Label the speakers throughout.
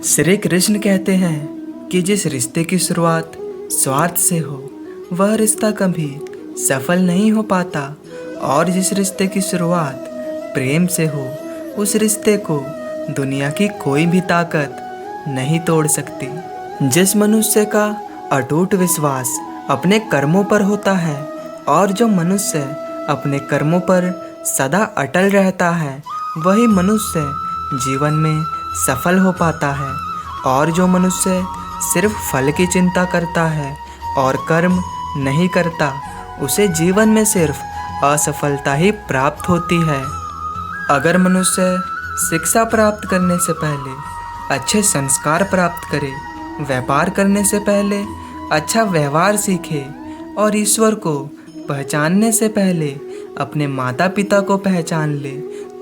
Speaker 1: श्री कृष्ण कहते हैं कि जिस रिश्ते की शुरुआत स्वार्थ से हो वह रिश्ता कभी सफल नहीं हो पाता, और जिस रिश्ते की शुरुआत प्रेम से हो उस रिश्ते को दुनिया की कोई भी ताकत नहीं तोड़ सकती। जिस मनुष्य का अटूट विश्वास अपने कर्मों पर होता है और जो मनुष्य अपने कर्मों पर सदा अटल रहता है, वही मनुष्य जीवन में सफल हो पाता है। और जो मनुष्य सिर्फ फल की चिंता करता है और कर्म नहीं करता, उसे जीवन में सिर्फ असफलता ही प्राप्त होती है। अगर मनुष्य शिक्षा प्राप्त करने से पहले अच्छे संस्कार प्राप्त करे, व्यापार करने से पहले अच्छा व्यवहार सीखे और ईश्वर को पहचानने से पहले अपने माता पिता को पहचान ले,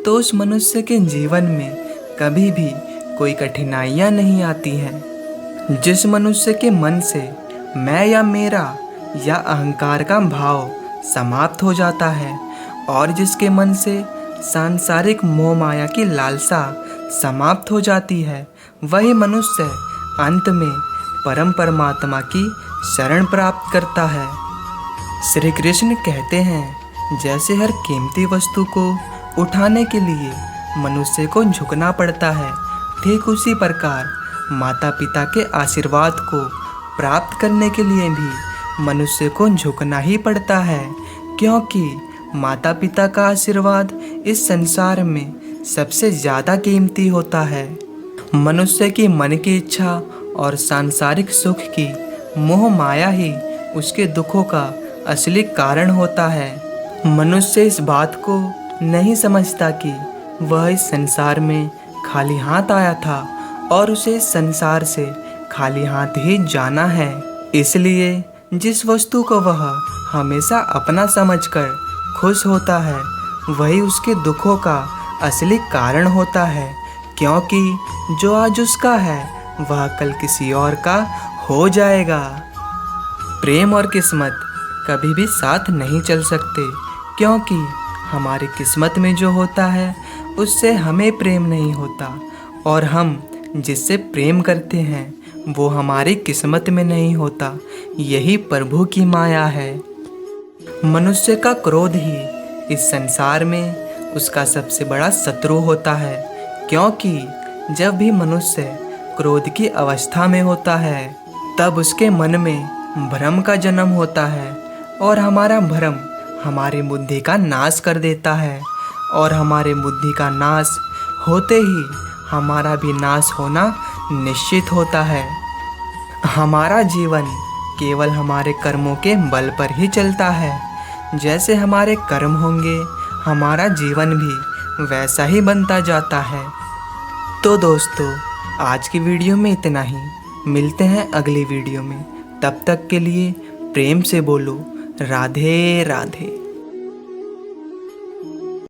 Speaker 1: तो उस मनुष्य के जीवन में कभी भी कोई कठिनाइयाँ नहीं आती हैं। जिस मनुष्य के मन से मैं या मेरा या अहंकार का भाव समाप्त हो जाता है और जिसके मन से सांसारिक मोह माया की लालसा समाप्त हो जाती है, वही मनुष्य अंत में परम परमात्मा की शरण प्राप्त करता है। श्री कृष्ण कहते हैं, जैसे हर कीमती वस्तु को उठाने के लिए मनुष्य को झुकना पड़ता है, ठीक उसी प्रकार माता पिता के आशीर्वाद को प्राप्त करने के लिए भी मनुष्य को झुकना ही पड़ता है, क्योंकि माता पिता का आशीर्वाद इस संसार में सबसे ज़्यादा कीमती होता है। मनुष्य की मन की इच्छा और सांसारिक सुख की मोह माया ही उसके दुखों का असली कारण होता है। मनुष्य इस बात को नहीं समझता कि वह इस संसार में खाली हाथ आया था और उसे इस संसार से खाली हाथ ही जाना है। इसलिए जिस वस्तु को वह हमेशा अपना समझकर खुश होता है, वही उसके दुखों का असली कारण होता है, क्योंकि जो आज उसका है वह कल किसी और का हो जाएगा। प्रेम और किस्मत कभी भी साथ नहीं चल सकते, क्योंकि हमारी किस्मत में जो होता है उससे हमें प्रेम नहीं होता, और हम जिससे प्रेम करते हैं वो हमारी किस्मत में नहीं होता। यही प्रभु की माया है। मनुष्य का क्रोध ही इस संसार में उसका सबसे बड़ा शत्रु होता है, क्योंकि जब भी मनुष्य क्रोध की अवस्था में होता है तब उसके मन में भ्रम का जन्म होता है, और हमारा भ्रम हमारी बुद्धि का नाश कर देता है, और हमारे बुद्धि का नाश होते ही हमारा भी नाश होना निश्चित होता है। हमारा जीवन केवल हमारे कर्मों के बल पर ही चलता है। जैसे हमारे कर्म होंगे, हमारा जीवन भी वैसा ही बनता जाता है। तो दोस्तों, आज की वीडियो में इतना ही। मिलते हैं अगली वीडियो में। तब तक के लिए प्रेम से बोलो राधे राधे।